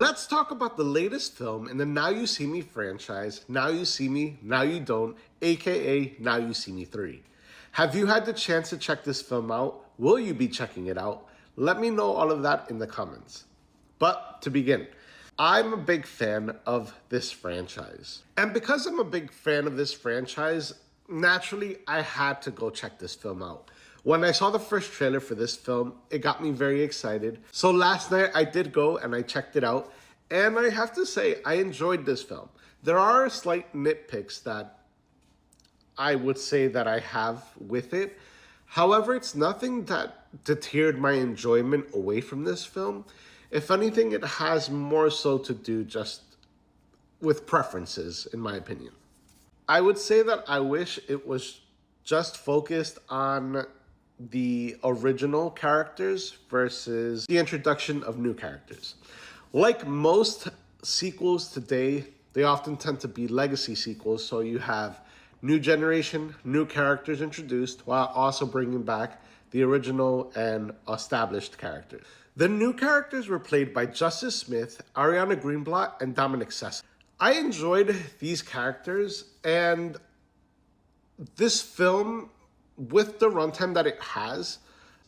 Let's talk about the latest film in the Now You See Me franchise, Now You See Me, Now You Don't, aka Now You See Me 3. Have you had the chance to check this film out? Will you be checking it out? Let me know all of that in the comments. But to begin, I'm a big fan of this franchise. And because I'm a big fan of this franchise, naturally I had to go check this film out. When I saw the first trailer for this film, it got me very excited. So last night I did go and I checked it out. And I have to say, I enjoyed this film. There are slight nitpicks that I would say that I have with it. However, it's nothing that deterred my enjoyment away from this film. If anything, it has more so to do just with preferences, in my opinion. I would say that I wish it was just focused on the original characters versus the introduction of new characters. Like most sequels today, they often tend to be legacy sequels, so you have new generation, new characters introduced, while also bringing back the original and established characters. The new characters were played by Justice Smith, Ariana Greenblatt, and Dominic Sessa. I enjoyed these characters, and this film, with the runtime that it has,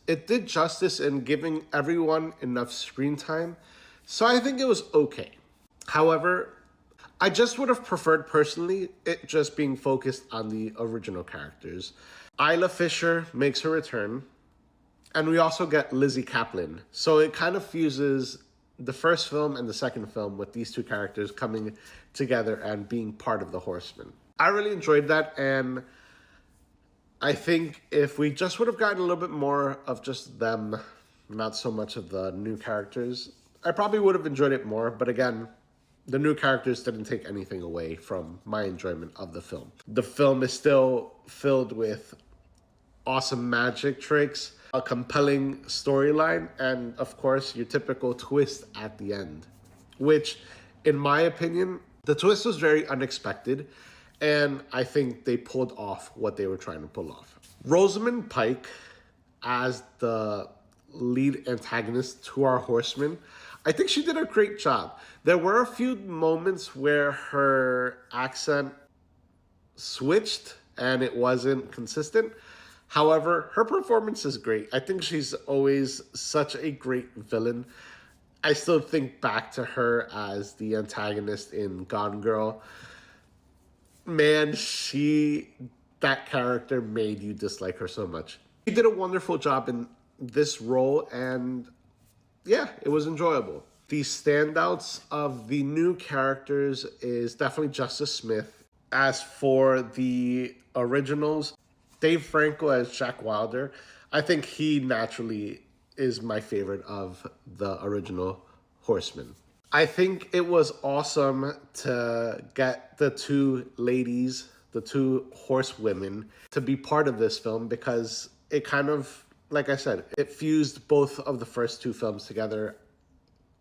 it did justice in giving everyone enough screen time, so I think it was okay. However, I just would have preferred personally it just being focused on the original characters. Isla Fisher makes her return, and we also get Lizzie Kaplan. So it kind of fuses the first film and the second film with these two characters coming together and being part of the Horsemen. I really enjoyed that, and I think if we just would have gotten a little bit more of just them, not so much of the new characters, I probably would have enjoyed it more. But again, the new characters didn't take anything away from my enjoyment of the film. The film is still filled with awesome magic tricks, a compelling storyline, and of course, your typical twist at the end, which, in my opinion, the twist was very unexpected, and I think they pulled off what they were trying to pull off. Rosamund Pike as the lead antagonist to our Horsemen, I think she did a great job. There were a few moments where her accent switched and it wasn't consistent. However, her performance is great. I think she's always such a great villain. I still think back to her as the antagonist in Gone Girl. Man, that character made you dislike her so much. She did a wonderful job in this role, and yeah, it was enjoyable. The standouts of the new characters is definitely Justice Smith. As for the originals, Dave Franco as Jack Wilder, I think he naturally is my favorite of the original Horsemen. I think it was awesome to get the two ladies, the two horsewomen, to be part of this film because it kind of, like I said, it fused both of the first two films together.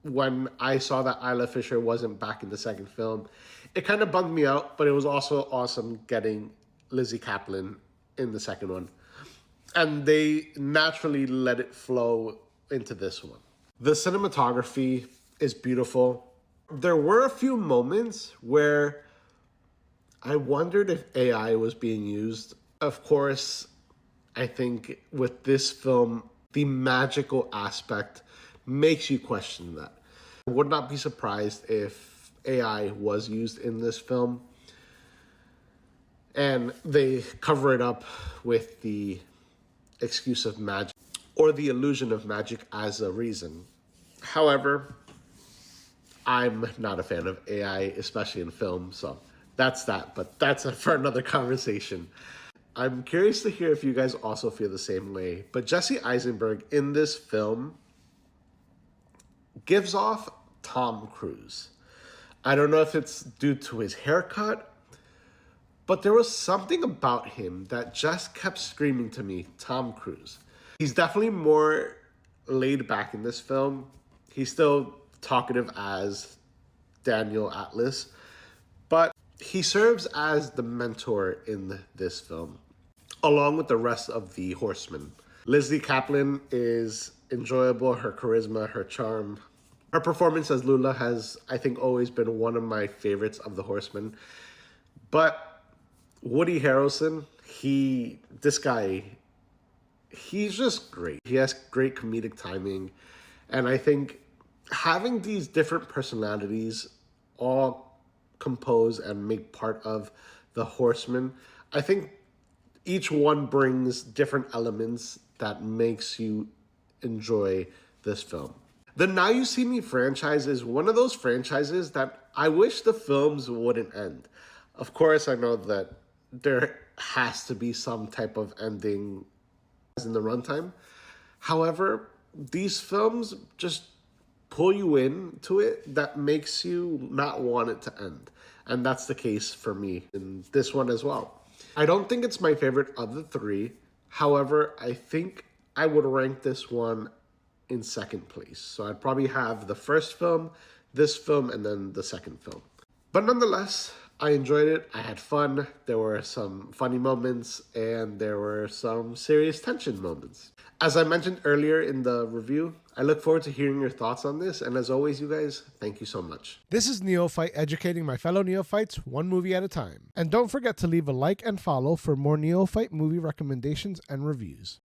When I saw that Isla Fisher wasn't back in the second film, it kind of bummed me out, but it was also awesome getting Lizzie Kaplan in the second one. And they naturally let it flow into this one. The cinematography is beautiful. There were a few moments where I wondered if AI was being used. Of course, I think with this film, the magical aspect makes you question that. I would not be surprised if AI was used in this film and they cover it up with the excuse of magic or the illusion of magic as a reason. However, I'm not a fan of AI, especially in film, so that's that, but that's for another conversation. I'm curious to hear if you guys also feel the same way, but Jesse Eisenberg in this film gives off Tom Cruise. I don't know if it's due to his haircut, but there was something about him that just kept screaming to me, Tom Cruise. He's definitely more laid back in this film. He's still talkative as Daniel Atlas, but he serves as the mentor in this film, along with the rest of the Horsemen. Lizzie Kaplan is enjoyable, her charisma, her charm, Her performance as Lula has, I think, always been one of my favorites of the Horsemen. But Woody Harrelson, this guy, he's just great. He has great comedic timing. And I think having these different personalities all compose and make part of the Horsemen, I think each one brings different elements that makes you enjoy this film. The Now You See Me franchise is one of those franchises that I wish the films wouldn't end. Of course, I know that there has to be some type of ending in the runtime. However, these films just pull you into it that makes you not want it to end. And that's the case for me in this one as well. I don't think it's my favorite of the three. However, I think I would rank this one in second place. So I'd probably have the first film, this film, and then the second film. But nonetheless, I enjoyed it. I had fun. There were some funny moments and there were some serious tension moments. As I mentioned earlier in the review, I look forward to hearing your thoughts on this. And as always, you guys, thank you so much. This is Neophyte educating my fellow neophytes one movie at a time. And don't forget to leave a like and follow for more Neophyte movie recommendations and reviews.